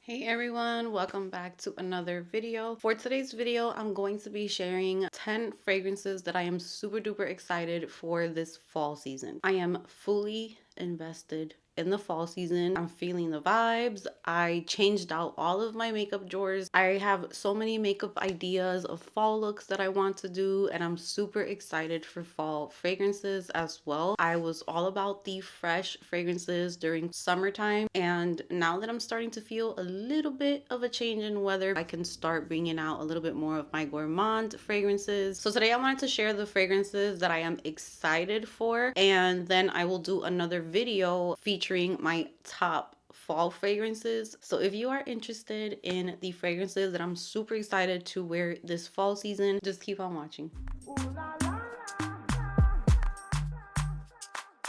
Hey everyone, welcome back to another video. For today's video, I'm going to be sharing 10 fragrances that I am super duper excited for this fall season. I am fully invested in the fall season. I'm feeling the vibes. I changed out all of my makeup drawers. I have so many makeup ideas of fall looks that I want to do, and I'm super excited for fall fragrances as well. I was all about the fresh fragrances during summertime, and now that I'm starting to feel a little bit of a change in weather, I can start bringing out a little bit more of my gourmand fragrances. So today I wanted to share the fragrances that I am excited for, and then I will do another video featuring my top fall fragrances. So if you are interested in the fragrances that I'm super excited to wear this fall season, just keep on watching.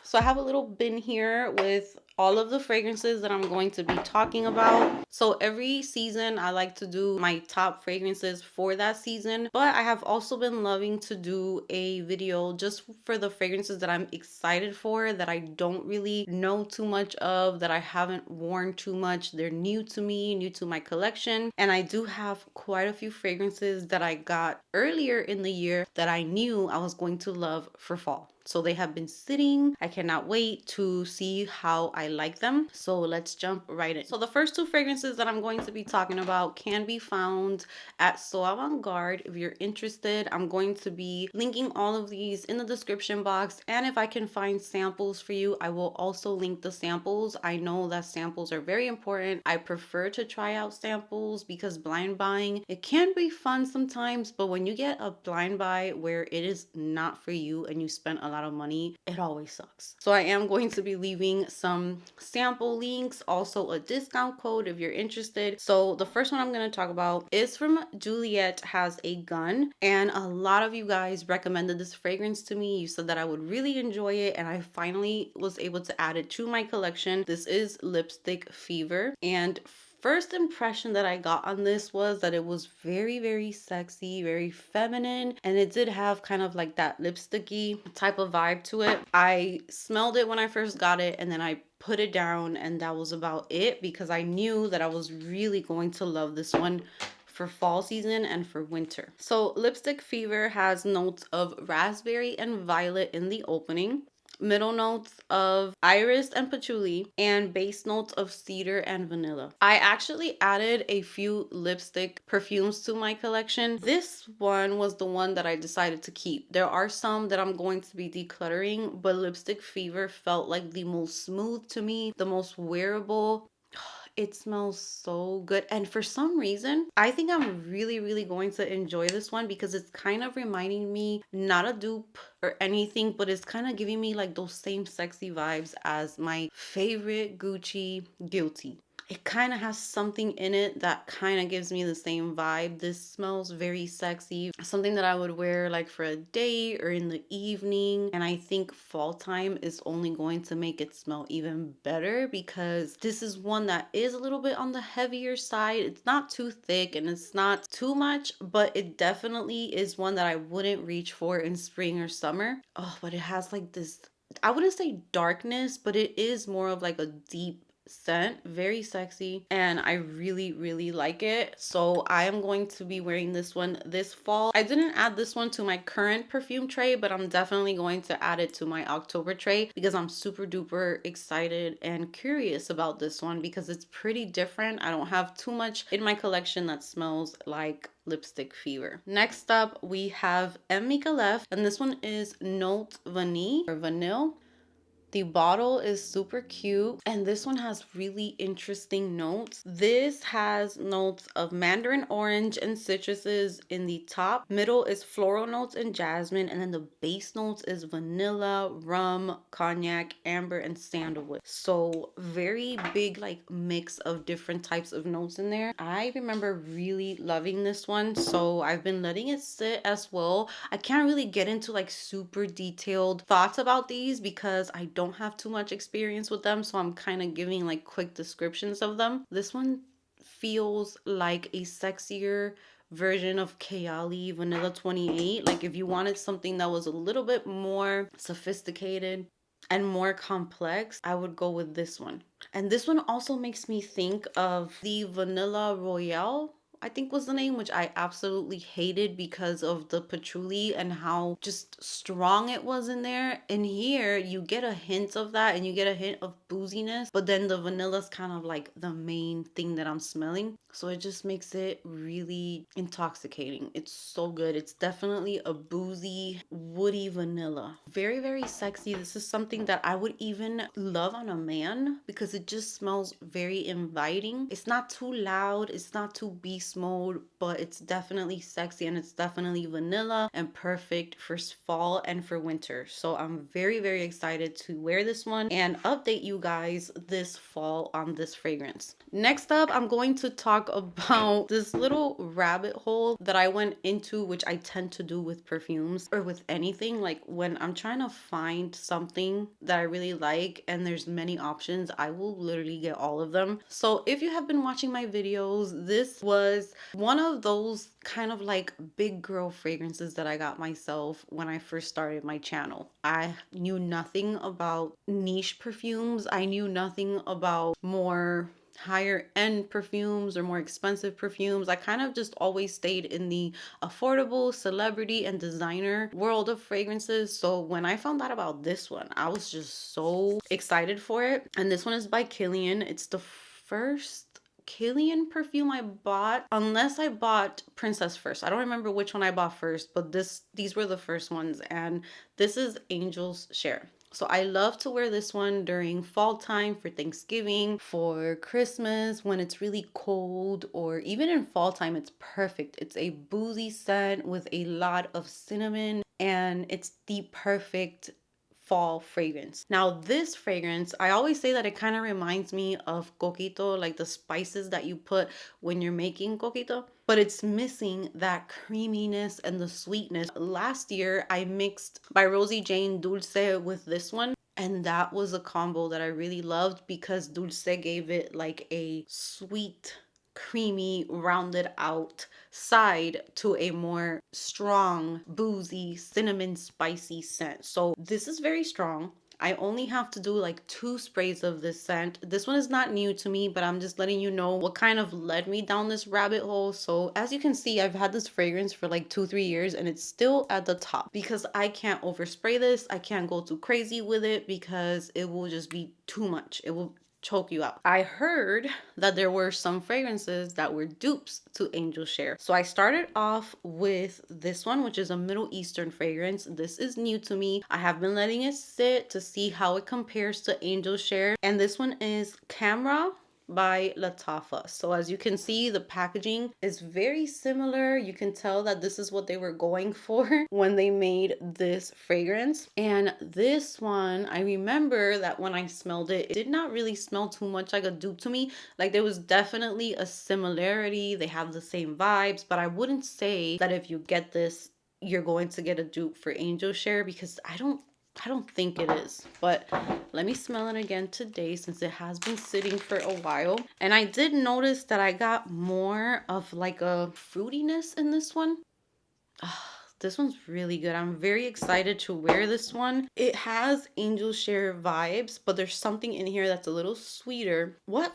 So I have a little bin here with all of the fragrances that I'm going to be talking about. So every season I like to do my top fragrances for that season, but I have also been loving to do a video just for the fragrances that I'm excited for, that I don't really know too much of, that I haven't worn too much. They're new to me, new to my collection, and I do have quite a few fragrances that I got earlier in the year that I knew I was going to love for fall. So they have been sitting. I cannot wait to see how I like them. So let's jump right in. So the first two fragrances that I'm going to be talking about can be found at So Avant-Garde. If you're interested, I'm going to be linking all of these in the description box. And if I can find samples for you, I will also link the samples. I know that samples are very important. I prefer to try out samples because blind buying, it can be fun sometimes, but when you get a blind buy where it is not for you and you spend a lot of money, it always sucks. So I am going to be leaving some sample links, also a discount code if you're interested. So the first one I'm going to talk about is from Juliet Has a Gun, and a lot of you guys recommended this fragrance to me. You said that I would really enjoy it, and I finally was able to add it to my collection. This is Lipstick Fever, and first impression that I got on this was that it was very, very sexy, very feminine, and it did have kind of like that lipsticky type of vibe to it. I smelled it when I first got it, and then I put it down, and that was about it, because I knew that I was really going to love this one for fall season and for winter. So Lipstick Fever has notes of raspberry and violet in the opening, middle notes of iris and patchouli, and base notes of cedar and vanilla. I actually added a few lipstick perfumes to my collection. This one was the one that I decided to keep. There are some that I'm going to be decluttering, but Lipstick Fever felt like the most smooth to me, the most wearable. It smells so good, and for some reason I think I'm really going to enjoy this one because it's kind of reminding me, not a dupe or anything, but it's kind of giving me like those same sexy vibes as my favorite Gucci Guilty. It kind of has something in it that kind of gives me the same vibe. This smells very sexy, something that I would wear like for a date or in the evening. And I think fall time is only going to make it smell even better, because this is one that is a little bit on the heavier side. It's not too thick and it's not too much, but it definitely is one that I wouldn't reach for in spring or summer. Oh, but it has like this, I wouldn't say darkness, but it is more of like a deep scent, very sexy, and I really like it. So I am going to be wearing this one this fall. I didn't add this one to my current perfume tray, but I'm definitely going to add it to my October tray because I'm super duper excited and curious about this one because it's pretty different. I don't have too much in my collection that smells like Lipstick Fever. Next up, we have M. Micallef, and this one is Note Vanille or Vanille. The bottle is super cute, and this one has really interesting notes. This has notes of mandarin orange and citruses in the top. Middle is floral notes and jasmine, and then the base notes is vanilla, rum, cognac, amber, and sandalwood. So very big like mix of different types of notes in there. I remember really loving this one, so I've been letting it sit as well. I can't really get into like super detailed thoughts about these because I don't have too much experience with them, so I'm kind of giving like quick descriptions of them. This one feels like a sexier version of Kayali Vanilla 28. Like if you wanted something that was a little bit more sophisticated and more complex, I would go with this one. And this one also makes me think of the Vanilla Royale, I think was the name, which I absolutely hated because of the patchouli and how just strong it was in there. In here, you get a hint of that and you get a hint of booziness, but then the vanilla's kind of like the main thing that I'm smelling. So it just makes it really intoxicating. It's so good. It's definitely a boozy, woody vanilla. Very, very sexy. This is something that I would even love on a man because it just smells very inviting. It's not too loud. It's not too beast mode, but it's definitely sexy and it's definitely vanilla and perfect for fall and for winter. So I'm very, very excited to wear this one and update you guys this fall on this fragrance. Next up, I'm going to talk about this little rabbit hole that I went into, which I tend to do with perfumes or with anything. Like when I'm trying to find something that I really like and there's many options, I will literally get all of them. So if you have been watching my videos, this was one of those kind of like big girl fragrances that I got myself when I first started my channel. I knew nothing about niche perfumes. I knew nothing about more higher end perfumes or more expensive perfumes. I kind of just always stayed in the affordable celebrity and designer world of fragrances. So when I found out about this one, I was just so excited for it. And this one is by Kilian. It's the first Kilian perfume I bought, unless I bought Princess first. I don't remember which one I bought first, but these were the first ones, and this is Angel's Share. So I love to wear this one during fall time, for Thanksgiving, for Christmas, when it's really cold, or even in fall time, it's perfect. It's a boozy scent with a lot of cinnamon, and it's the perfect fall fragrance. Now this fragrance, I always say that it kind of reminds me of coquito, like the spices that you put when you're making coquito, but it's missing that creaminess and the sweetness. Last year I mixed by Rosie Jane Dulce with this one, and that was a combo that I really loved because Dulce gave it like a sweet, creamy, rounded out side to a more strong, boozy, cinnamon, spicy scent. So this is very strong. I only have to do like 2 sprays of this scent. This one is not new to me, but I'm just letting you know what kind of led me down this rabbit hole. So as you can see, I've had this fragrance for like 2-3 years and it's still at the top because I can't overspray this. I can't go too crazy with it because it will just be too much. It will choke you out. I heard that there were some fragrances that were dupes to Angel Share. So I started off with this one, which is a Middle Eastern fragrance. This is new to me. I have been letting it sit to see how it compares to Angel Share. And this one is Camera by Latafa. So as you can see, the packaging is very similar. You can tell that this is what they were going for when they made this fragrance. And this one, I remember that when I smelled it, it did not really smell too much like a dupe to me. Like there was definitely a similarity. They have the same vibes, but I wouldn't say that if you get this, you're going to get a dupe for Angel Share because I don't think it is. But let me smell it again today since it has been sitting for a while. And I did notice that I got more of like a fruitiness in this one. This one's really good. I'm very excited to wear this one. It has Angel Share vibes, but there's something in here that's a little sweeter. What?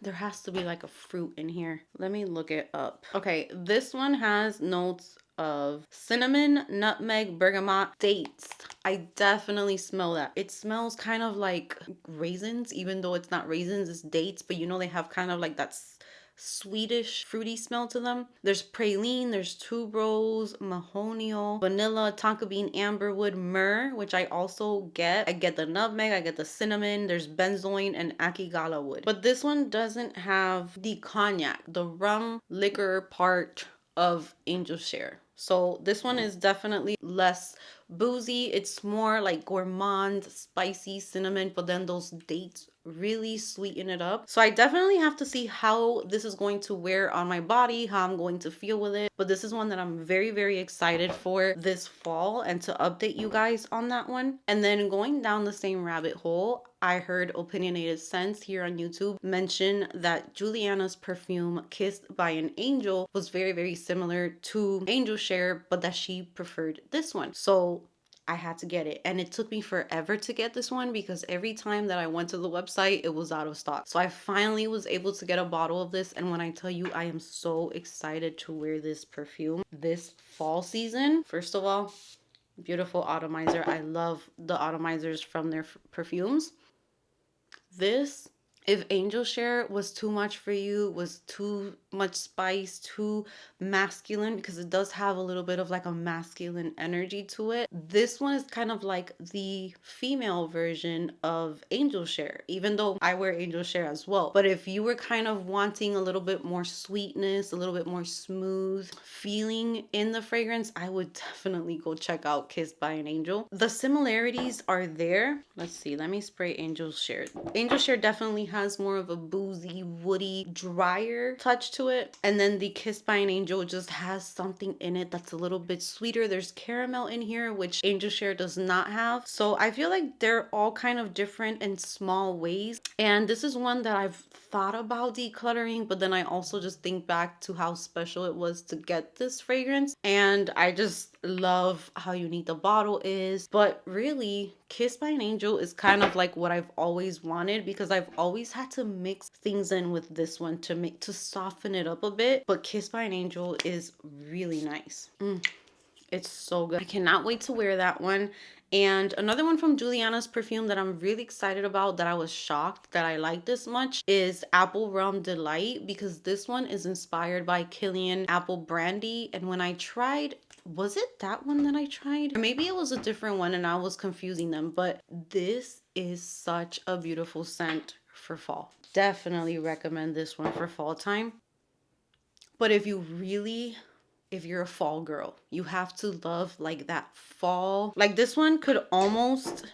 There has to be like a fruit in here. Let me look it up. Okay, this one has notes of cinnamon, nutmeg, bergamot, dates. I definitely smell that. It smells kind of like raisins, even though it's not raisins, it's dates, but you know they have kind of like that sweetish, fruity smell to them. There's praline, there's tuberose, mahonial, vanilla, tonka bean, amberwood, myrrh, which I also get. I get the nutmeg, I get the cinnamon, there's benzoin and akigala wood. But this one doesn't have the cognac, the rum liquor part of Angel Share. So this one is definitely less boozy. It's more like gourmand, spicy, cinnamon, but then those dates really sweeten it up. So I definitely have to see how this is going to wear on my body, how I'm going to feel with it. But this is one that I'm very, very excited for this fall and to update you guys on that one. And then going down the same rabbit hole, I heard Opinionated Scents here on YouTube mention that Juliana's perfume Kissed by an Angel was very, very similar to Angel Share, but that she preferred this one. So I had to get it. And it took me forever to get this one because every time that I went to the website, it was out of stock. So I finally was able to get a bottle of this. And when I tell you, I am so excited to wear this perfume this fall season. First of all, beautiful atomizer. I love the atomizers from their perfumes. This, if Angel Share was too much for you, was too much spice, too masculine, because it does have a little bit of like a masculine energy to it. This one is kind of like the female version of Angel Share, even though I wear Angel Share as well. But if you were kind of wanting a little bit more sweetness, a little bit more smooth feeling in the fragrance, I would definitely go check out Kissed by an Angel. The similarities are there. Let's see, let me spray Angel Share. Angel Share definitely has more of a boozy, woody, drier touch to it. And then the Kissed by an Angel just has something in it that's a little bit sweeter. There's caramel in here, which Angel Share does not have. So I feel like they're all kind of different in small ways. And this is one that I've thought about decluttering, but then I also just think back to how special it was to get this fragrance. And I just love how unique the bottle is. But really, Kissed by an Angel is kind of like what I've always wanted, because I've always had to mix things in with this one to soften it up a bit. But Kissed by an Angel is really nice. It's so good. I cannot wait to wear that one. And another one from Juliana's Perfume that I'm really excited about, that I was shocked that I like this much, is Apple Rum Delight, because this one is inspired by Killian Apple Brandy. And when I tried, was it that one that I tried? Or maybe it was a different one and I was confusing them, but this is such a beautiful scent for fall. Definitely recommend this one for fall time. But if you're a fall girl, you have to love like that fall. Like this one could almost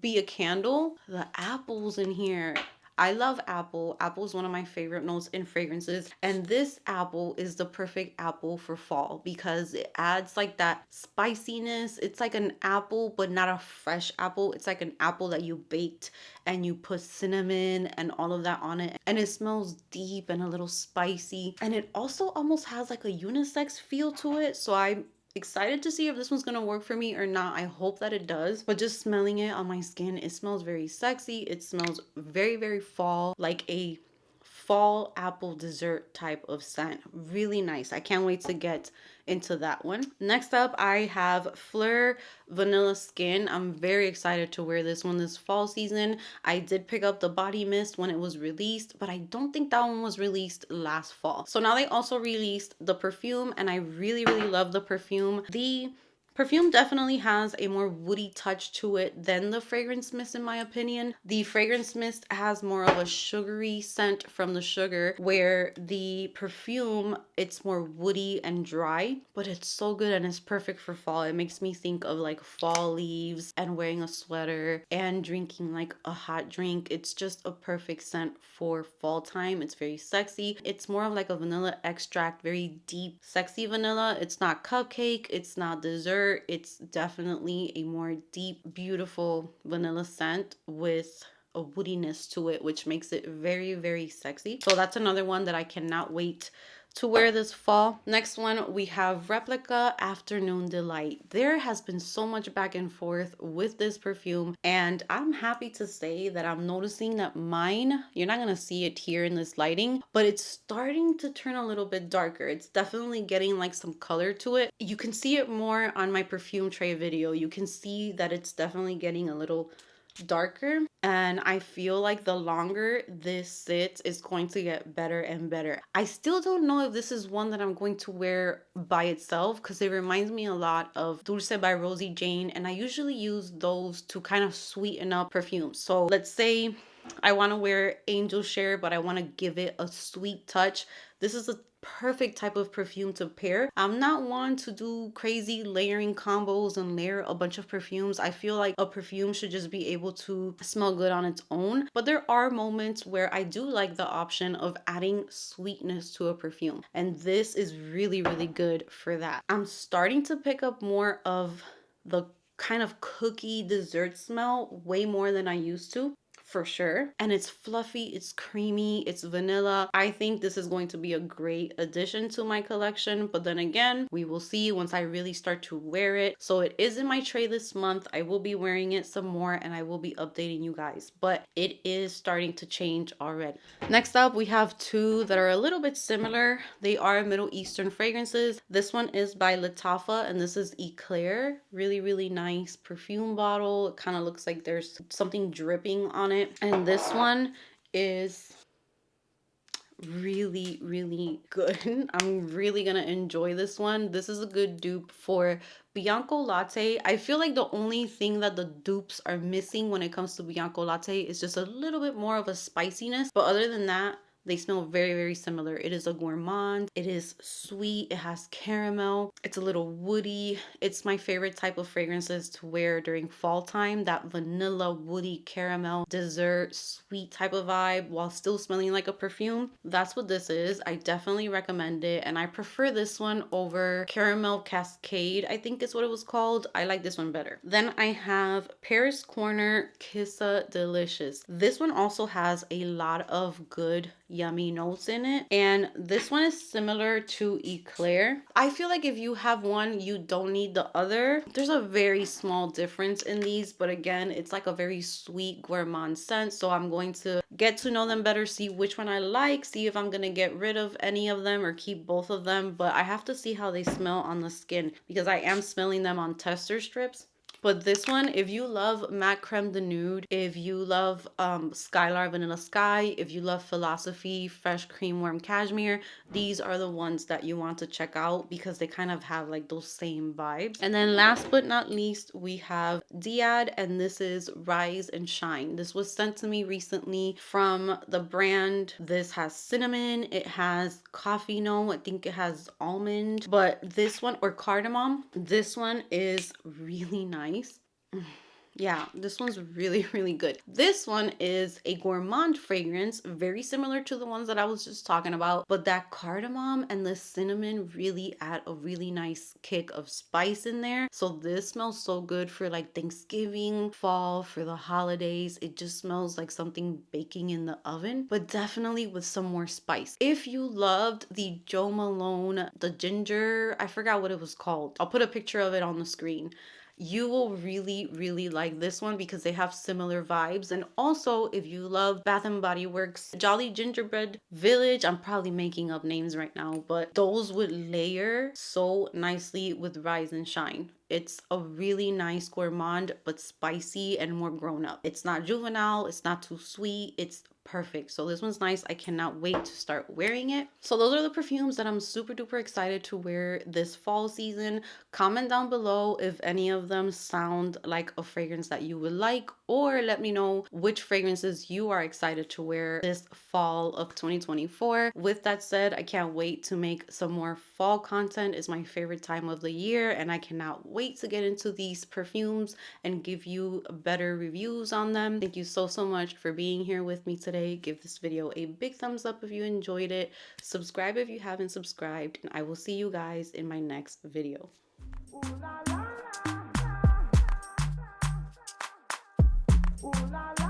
be a candle. The apples in here. I love apple. Apple is one of my favorite notes in fragrances. And this apple is the perfect apple for fall because it adds like that spiciness. It's like an apple, but not a fresh apple. It's like an apple that you baked and you put cinnamon and all of that on it. And it smells deep and a little spicy. And it also almost has like a unisex feel to it. So I'm excited to see if this one's gonna work for me or not. I hope that it does, but just smelling it on my skin, it smells very sexy. It smells very, very fall, like a fall apple dessert type of scent. Really nice. I can't wait to get into that one. Next up, I have Fleur Vanilla Skin. I'm very excited to wear this one this fall season. I did pick up the body mist when it was released, but I don't think that one was released last fall. So now they also released the perfume, and I really, really love the perfume. The perfume definitely has a more woody touch to it than the fragrance mist, in my opinion. The fragrance mist has more of a sugary scent from the sugar, where the perfume, it's more woody and dry, but it's so good and it's perfect for fall. It makes me think of like fall leaves and wearing a sweater and drinking like a hot drink. It's just a perfect scent for fall time. It's very sexy. It's more of like a vanilla extract, very deep, sexy vanilla. It's not cupcake, it's not dessert. It's definitely a more deep, beautiful vanilla scent with a woodiness to it, which makes it very, very sexy. So that's another one that I cannot wait to wear this fall. Next one, we have Replica Afternoon Delight. There has been so much back and forth with this perfume, and I'm happy to say that I'm noticing that mine, you're not gonna see it here in this lighting, but it's starting to turn a little bit darker. It's definitely getting like some color to it. You can see it more on my perfume tray video. You can see that it's definitely getting a little darker, and I feel like the longer this sits, it's going to get better and better. I still don't know if this is one that I'm going to wear by itself, because it reminds me a lot of Dulce by Rosie Jane, and I usually use those to kind of sweeten up perfumes. So let's say I want to wear Angel Share, but I want to give it a sweet touch. This is a perfect type of perfume to pair. I'm not one to do crazy layering combos and layer a bunch of perfumes. I feel like a perfume should just be able to smell good on its own. But there are moments where I do like the option of adding sweetness to a perfume. And this is really, really good for that. I'm starting to pick up more of the kind of cookie dessert smell, way more than I used to. for sure. And it's fluffy, it's creamy, it's vanilla. I think this is going to be a great addition to my collection, but then again, we will see once I really start to wear it. So it is in my tray this month. I will be wearing it some more and I will be updating you guys, but it is starting to change already. Next up, we have two that are a little bit similar. They are Middle Eastern fragrances. This one is by Latafa and this is Eclair. Really, really nice perfume bottle. It kind of looks like there's something dripping on it. And this one is really, really good. I'm really gonna enjoy this one. This is a good dupe for Bianco Latte. I feel like the only thing that the dupes are missing when it comes to Bianco Latte is just a little bit more of a spiciness, but other than that, they smell very, very similar. It is a gourmand. It is sweet. It has caramel. It's a little woody. It's my favorite type of fragrances to wear during fall time. That vanilla, woody, caramel, dessert, sweet type of vibe while still smelling like a perfume. That's what this is. I definitely recommend it. And I prefer this one over Caramel Cascade, I think is what it was called. I like this one better. Then I have Paris Corner Kissa Delicious. This one also has a lot of good yummy notes in it, and this one is similar to Eclair. I feel like if you have one, you don't need the other. There's a very small difference in these, but again, it's like a very sweet gourmand scent, so I'm going to get to know them better, see which one I like, see if I'm gonna get rid of any of them or keep both of them, but I have to see how they smell on the skin because I am smelling them on tester strips. But this one, if you love Matte Creme de Nude, if you love Skylar Vanilla Sky, if you love Philosophy Fresh Cream Warm Cashmere, these are the ones that you want to check out because they kind of have like those same vibes. And then last but not least, we have Diad, and this is Rise and Shine. This was sent to me recently from the brand. This has cinnamon, it has coffee note, I think it has almond, but this one, or cardamom, this one is really nice. Yeah, this one's really, really good. This one is a gourmand fragrance, very similar to the ones that I was just talking about, but that cardamom and the cinnamon really add a really nice kick of spice in there. So this smells so good for like Thanksgiving, fall, for the holidays. It just smells like something baking in the oven, but definitely with some more spice. If you loved the Jo Malone, the ginger, I forgot what it was called. I'll put a picture of it on the screen. You will really, really like this one because they have similar vibes. And also, if you love Bath and Body Works Jolly Gingerbread Village, I'm probably making up names right now, but those would layer so nicely with Rise and Shine. It's a really nice gourmand, but spicy and more grown up. It's not juvenile, it's not too sweet, it's perfect. So this one's nice. I cannot wait to start wearing it. So those are the perfumes that I'm super duper excited to wear this fall season. Comment down below if any of them sound like a fragrance that you would like, or let me know which fragrances you are excited to wear this fall of 2024. With that said, I can't wait to make some more fall content. It's my favorite time of the year and I cannot wait to get into these perfumes and give you better reviews on them. Thank you so much for being here with me today. Give this video a big thumbs up if you enjoyed it. Subscribe if you haven't subscribed, and I will see you guys in my next video. Ooh, la, la, la, la. Ooh, la, la.